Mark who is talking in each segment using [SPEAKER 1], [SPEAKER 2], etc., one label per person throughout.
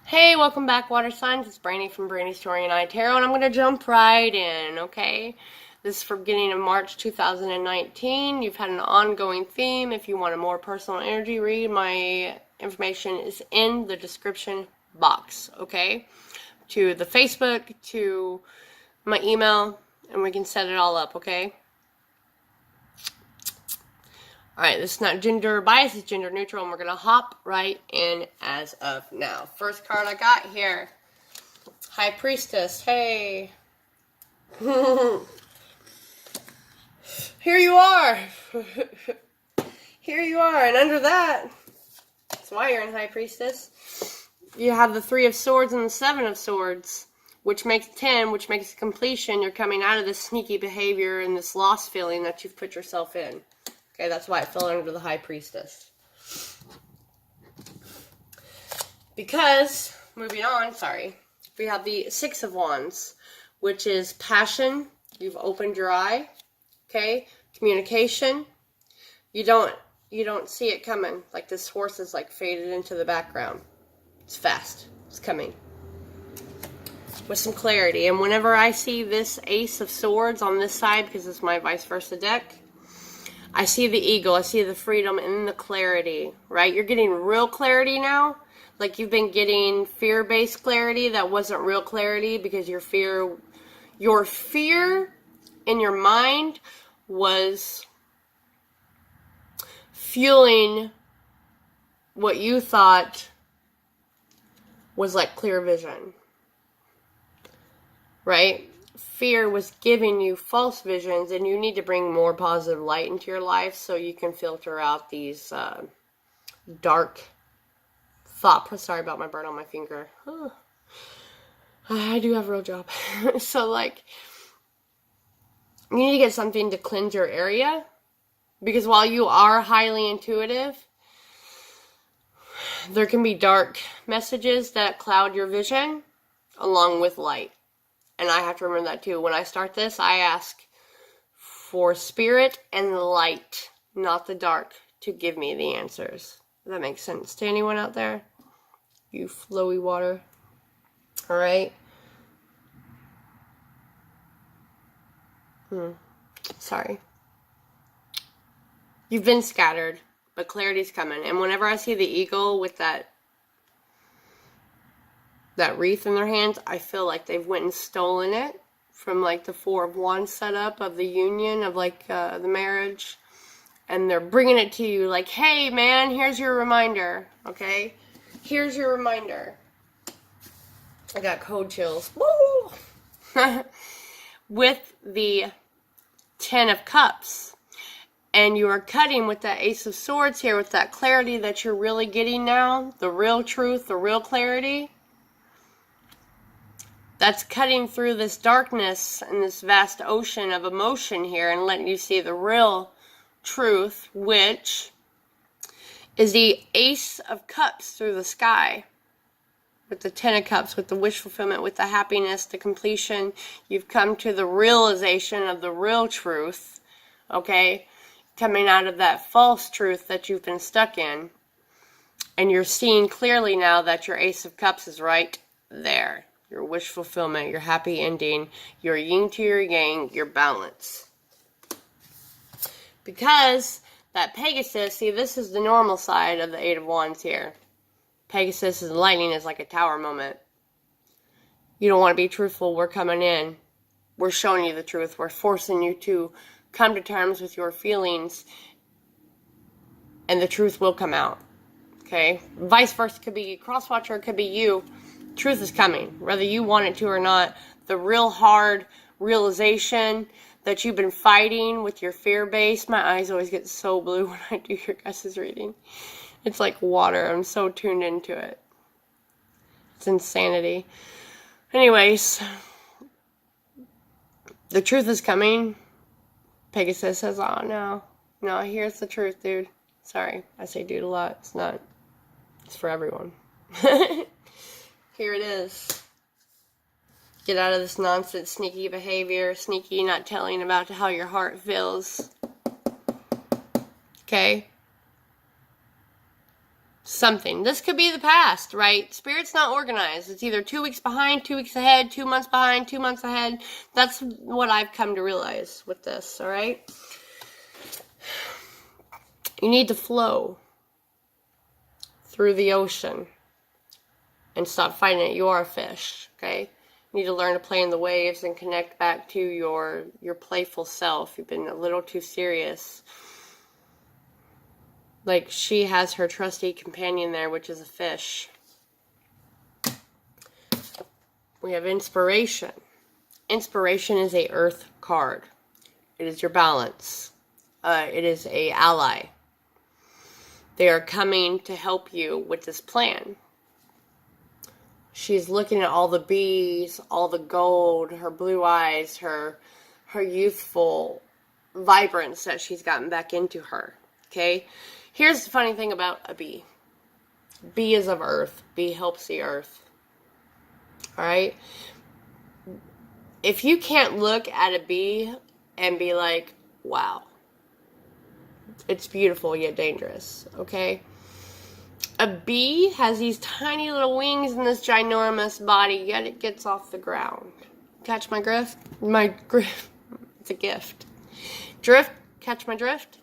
[SPEAKER 1] Hey, welcome back, water signs. It's Brandy from Brandy's Story and I Tarot, and I'm going to jump right in, okay? This is for beginning of March 2019. You've had an ongoing theme. If you want a more personal energy read, my information is in the description box, okay? To the Facebook, to my email, and we can set it all up, okay? Alright, this is not gender bias, it's gender neutral, and we're going to hop right in as of now. First card I got here, High Priestess. Hey. Here you are. Here you are, and under that, that's why you're in High Priestess, you have the Three of Swords and the Seven of Swords, which makes 10, which makes completion. You're coming out of this sneaky behavior and this lost feeling that you've put yourself in. Okay, that's why it fell under the High Priestess. Because, moving on, we have the Six of Wands, which is passion. You've opened your eye. Okay, communication. You don't see it coming. Like this horse is like faded into the background. It's fast. It's coming. With some clarity. And whenever I see this Ace of Swords on this side, because it's my vice versa deck, I see the eagle, I see the freedom and the clarity, right? You're getting real clarity now. Like you've been getting fear-based clarity that wasn't real clarity because your fear in your mind was fueling what you thought was like clear vision, right? Fear was giving you false visions, and you need to bring more positive light into your life so you can filter out these dark thought. Sorry about my burn on my finger. I do have a real job. So, like, you need to get something to cleanse your area, because while you are highly intuitive, there can be dark messages that cloud your vision along with light. And I have to remember that too. When I start this, I ask for spirit and light, not the dark, to give me the answers. Does that make sense to anyone out there? You flowy water. Alright? Sorry. You've been scattered, but clarity's coming. And whenever I see the eagle with that wreath in their hands, I feel like they've went and stolen it from like the Four of Wands setup of the union, of like the marriage, and they're bringing it to you like, hey man, here's your reminder, okay? Here's your reminder. I got cold chills. Woo! With the Ten of Cups, and you are cutting with that Ace of Swords here, with that clarity that you're really getting now, the real truth, the real clarity. That's cutting through this darkness and this vast ocean of emotion here and letting you see the real truth, which is the Ace of Cups through the sky. With the Ten of Cups, with the wish fulfillment, with the happiness, the completion. You've come to the realization of the real truth, okay? Coming out of that false truth that you've been stuck in. And you're seeing clearly now that your Ace of Cups is right there. Your wish fulfillment, your happy ending, your yin to your yang, your balance. Because that Pegasus, see, this is the normal side of the Eight of Wands here. Pegasus and lightning is like a tower moment. You don't want to be truthful. We're coming in. We're showing you the truth. We're forcing you to come to terms with your feelings. And the truth will come out. Okay? Vice versa. It could be Crosswatcher. It could be you. Truth is coming, whether you want it to or not. The real hard realization that you've been fighting with your fear base. My eyes always get so blue when I do your guys' reading. It's like water. I'm so tuned into it. It's insanity. Anyways, the truth is coming. Pegasus says, oh no. No, here's the truth, dude. Sorry, I say dude a lot. It's not. It's for everyone. Here it is. Get out of this nonsense, sneaky behavior, sneaky not telling about how your heart feels. Okay? something. This could be the past, right? Spirit's not organized. It's either 2 weeks behind, 2 weeks ahead, 2 months behind, 2 months ahead. That's what I've come to realize with this, all right? You need to flow through the ocean and stop fighting it. You are a fish, okay? You need to learn to play in the waves and connect back to your playful self. You've been a little too serious. Like, she has her trusty companion there, which is a fish. We have inspiration. Inspiration is a earth card. It is your balance. It is a ally. They are coming to help you with this plan. She's looking at all the bees, all the gold, her blue eyes, her youthful vibrance that she's gotten back into her. Okay? Here's the funny thing about a bee. Bee is of earth. Bee helps the earth. Alright? If you can't look at a bee and be like, wow, it's beautiful yet dangerous, okay? A bee has these tiny little wings and this ginormous body, yet it gets off the ground. Catch my drift? My drift. It's a gift. Drift? Catch my drift?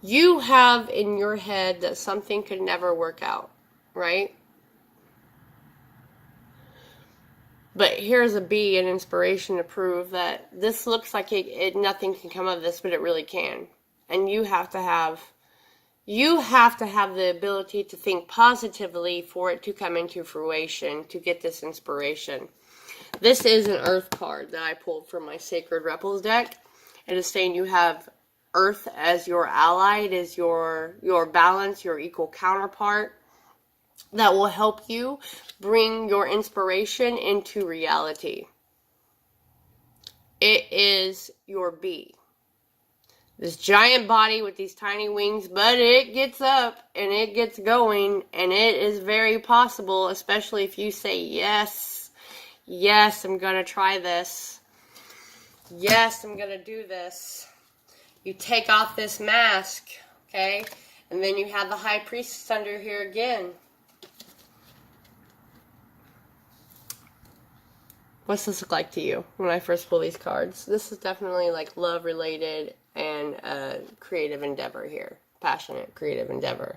[SPEAKER 1] You have in your head that something could never work out, right? But here's a bee, an inspiration to prove that this looks like nothing can come of this, but it really can. And you have to have the ability to think positively for it to come into fruition, to get this inspiration. This is an earth card that I pulled from my Sacred Rebels deck. It is saying you have earth as your ally. It is your balance, your equal counterpart that will help you bring your inspiration into reality. It is your bee. This giant body with these tiny wings, but it gets up and it gets going, and it is very possible, especially if you say, yes, I'm going to try this. Yes, I'm going to do this. You take off this mask, okay? And then you have the High Priestess under here again. What's this look like to you when I first pull these cards? This is definitely like love related and creative endeavor here. Passionate, creative endeavor.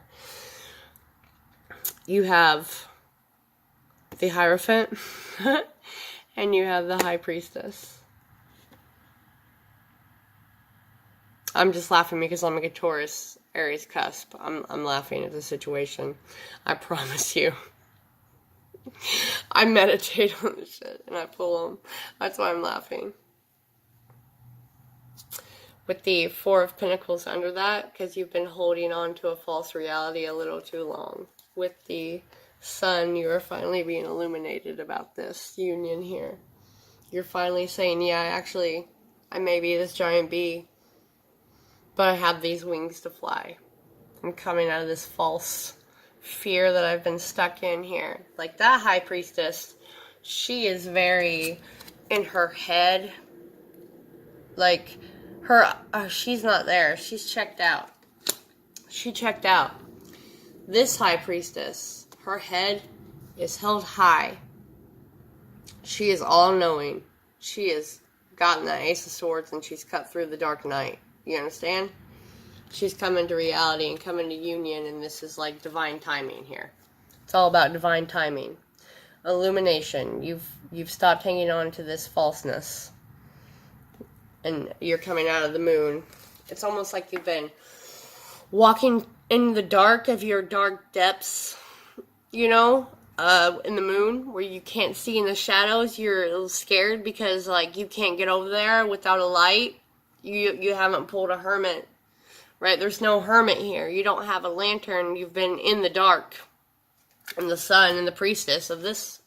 [SPEAKER 1] You have the Hierophant and you have the High Priestess. I'm just laughing because I'm like a Taurus Aries cusp. I'm laughing at the situation. I promise you. I meditate on this shit and I pull them. That's why I'm laughing. With the Four of Pentacles under that, because you've been holding on to a false reality a little too long. With the Sun, you are finally being illuminated about this union here. You're finally saying, yeah, actually, I may be this giant bee, but I have these wings to fly. I'm coming out of this false fear that I've been stuck in here. Like that High Priestess, she is very in her head. Like she's not there. She's checked out. She checked out. This High Priestess, her head is held high. She is all-knowing. She has gotten the Ace of Swords and she's cut through the Dark Knight. You understand? She's coming to reality and coming to union, and this is like divine timing here. It's all about divine timing. Illumination. You've stopped hanging on to this falseness. And you're coming out of the moon. It's almost like you've been walking in the dark of your dark depths, you know, in the moon, where you can't see in the shadows. You're a little scared because, like, you can't get over there without a light. You haven't pulled a hermit. Right, there's no hermit here. You don't have a lantern. You've been in the dark. And the Sun and the Priestess of this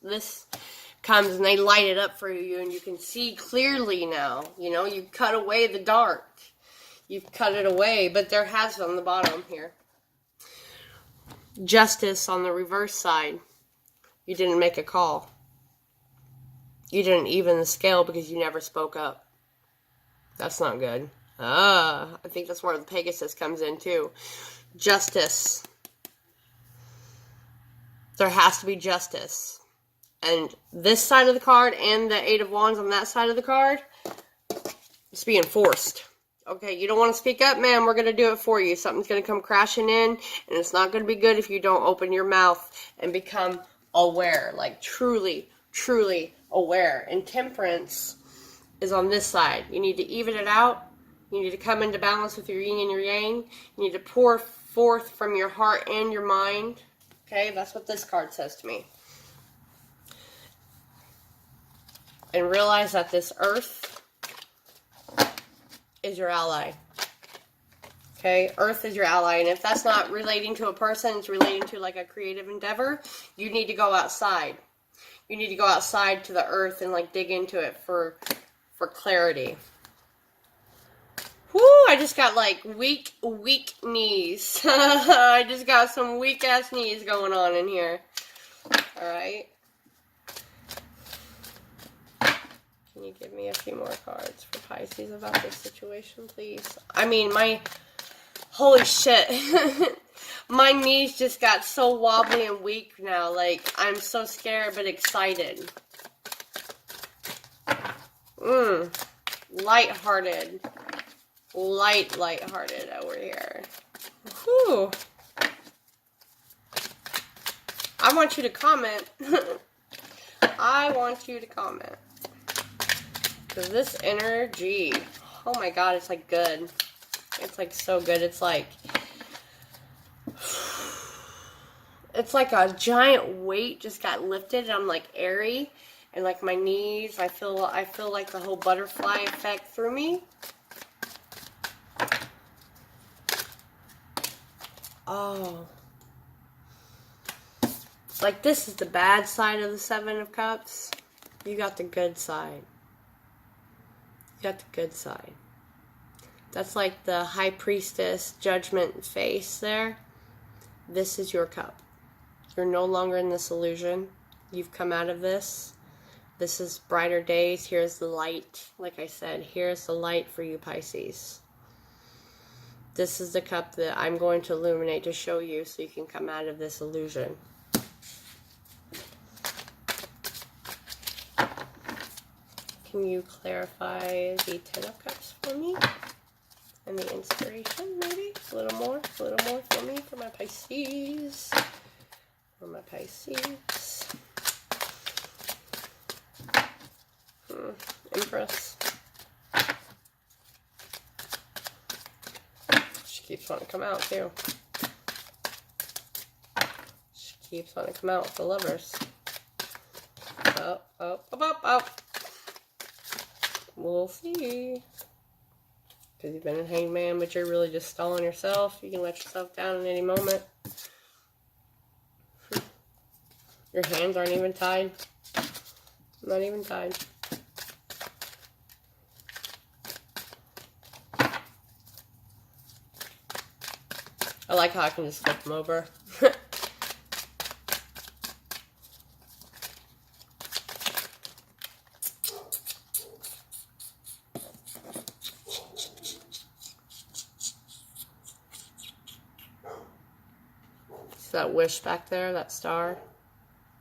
[SPEAKER 1] comes and they light it up for you and you can see clearly now. You know, you cut away the dark. You've cut it away, but there has on the bottom here. Justice on the reverse side. You didn't make a call. You didn't even the scale because you never spoke up. That's not good. I think that's where the Pegasus comes in too. Justice. There has to be justice. And this side of the card and the Eight of Wands on that side of the card, it's being forced. Okay, you don't want to speak up, man, we're going to do it for you. Something's going to come crashing in, and it's not going to be good if you don't open your mouth and become aware. Like, truly, truly aware. And Temperance is on this side. You need to even it out. You need to come into balance with your yin and your yang. You need to pour forth from your heart and your mind. Okay, that's what this card says to me. And realize that this earth is your ally. Okay, earth is your ally. And if that's not relating to a person, it's relating to like a creative endeavor, you need to go outside. You need to go outside to the earth and like dig into it for clarity. Whoo, I just got like weak knees. I just got some weak ass knees going on in here. Alright. Can you give me a few more cards for Pisces about this situation, please? I mean, holy shit. My knees just got so wobbly and weak now. Like, I'm so scared but excited. Lighthearted. Lighthearted over here. Whew. I want you to comment. I want you to comment. Because this energy, oh my god, it's like good. It's like so good. It's like a giant weight just got lifted and I'm like airy. And like my knees, I feel like the whole butterfly effect through me. Oh. Like this is the bad side of the Seven of Cups. You got the good side. You got the good side. That's like the High Priestess judgment face there. This is your cup. You're no longer in this illusion. You've come out of this. This is brighter days. Here's the light. Like I said, here's the light for you, Pisces. This is the cup that I'm going to illuminate to show you so you can come out of this illusion. Can you clarify the Ten of Cups for me? And the inspiration, maybe? A little more for me, for my Pisces. For my Pisces. Empress. She keeps wanting to come out, too. She keeps wanting to come out with the Lovers. Up. We'll see. Because you've been in Hangman, but you're really just stalling yourself. You can let yourself down at any moment. Your hands aren't even tied. Not even tied. I like how I can just flip them over. That wish back there, that star,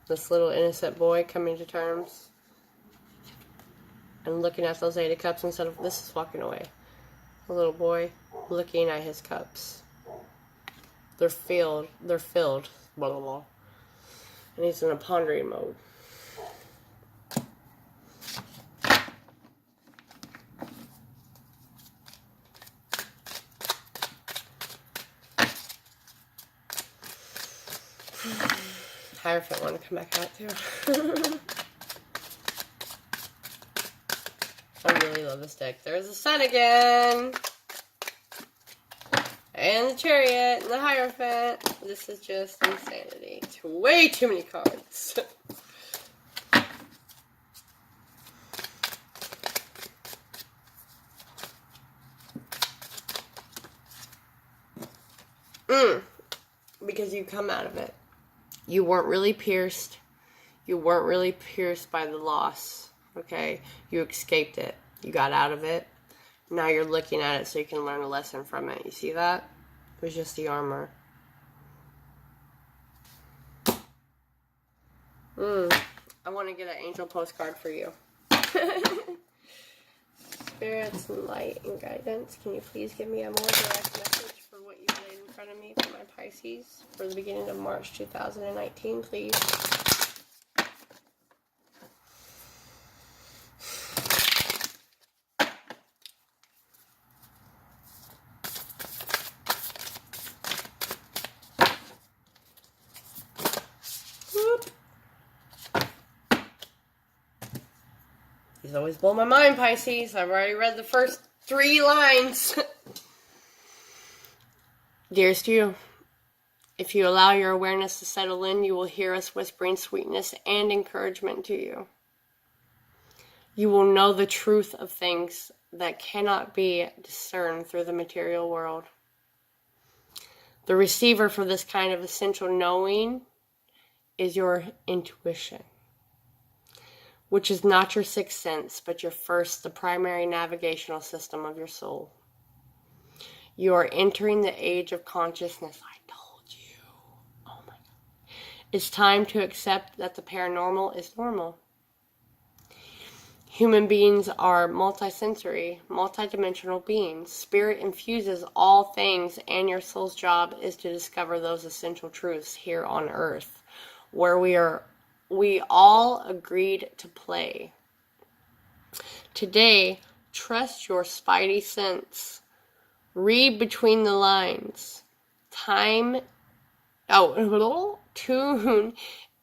[SPEAKER 1] this little innocent boy coming to terms and looking at those Eight of Cups instead of this is walking away. A little boy looking at his cups. They're filled, blah blah blah. And he's in a pondering mode. Hierophant want to come back out too. I really love this deck. There's the Sun again. And the Chariot and the Hierophant. This is just insanity. It's way too many cards. Because you come out of it. You weren't really pierced. You weren't really pierced by the loss. Okay? You escaped it. You got out of it. Now you're looking at it so you can learn a lesson from it. You see that? It was just the armor. I want to get an angel postcard for you. Spirits and light and guidance, can you please give me a more direct message for what you've laid in front of me for my Pisces for the beginning of March 2019, please? These always blow my mind, Pisces. I've already read the first 3 lines. Dearest you, if you allow your awareness to settle in, you will hear us whispering sweetness and encouragement to you. You will know the truth of things that cannot be discerned through the material world. The receiver for this kind of essential knowing is your intuition, which is not your sixth sense, but the primary navigational system of your soul. You are entering the age of consciousness. I told you. Oh my God. It's time to accept that the paranormal is normal. Human beings are multisensory, multidimensional beings. Spirit infuses all things, and your soul's job is to discover those essential truths here on Earth, where we all agreed to play. Today, trust your spidey sense. Read between the lines. Tune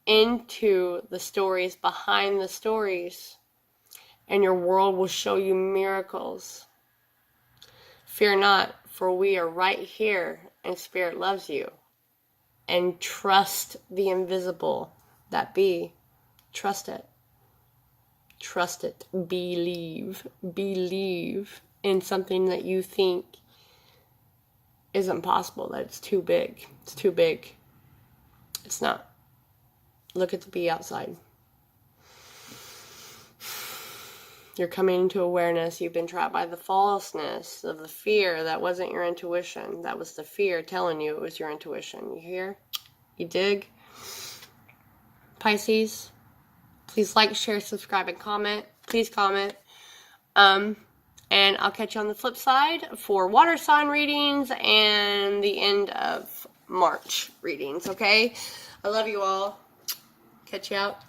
[SPEAKER 1] into the stories behind the stories, and your world will show you miracles. Fear not, for we are right here, and Spirit loves you. And trust the invisible that be. Trust it. Trust it. Believe. Believe in something that you think isn't possible, that it's too big. It's too big. It's not. Look at the bee outside. You're coming into awareness. You've been trapped by the falseness of the fear that wasn't your intuition. That was the fear telling you it was your intuition. You hear? You dig? Pisces, please like, share, subscribe, and comment. Please comment. And I'll catch you on the flip side for water sign readings and the end of March readings, okay? I love you all. Catch you out.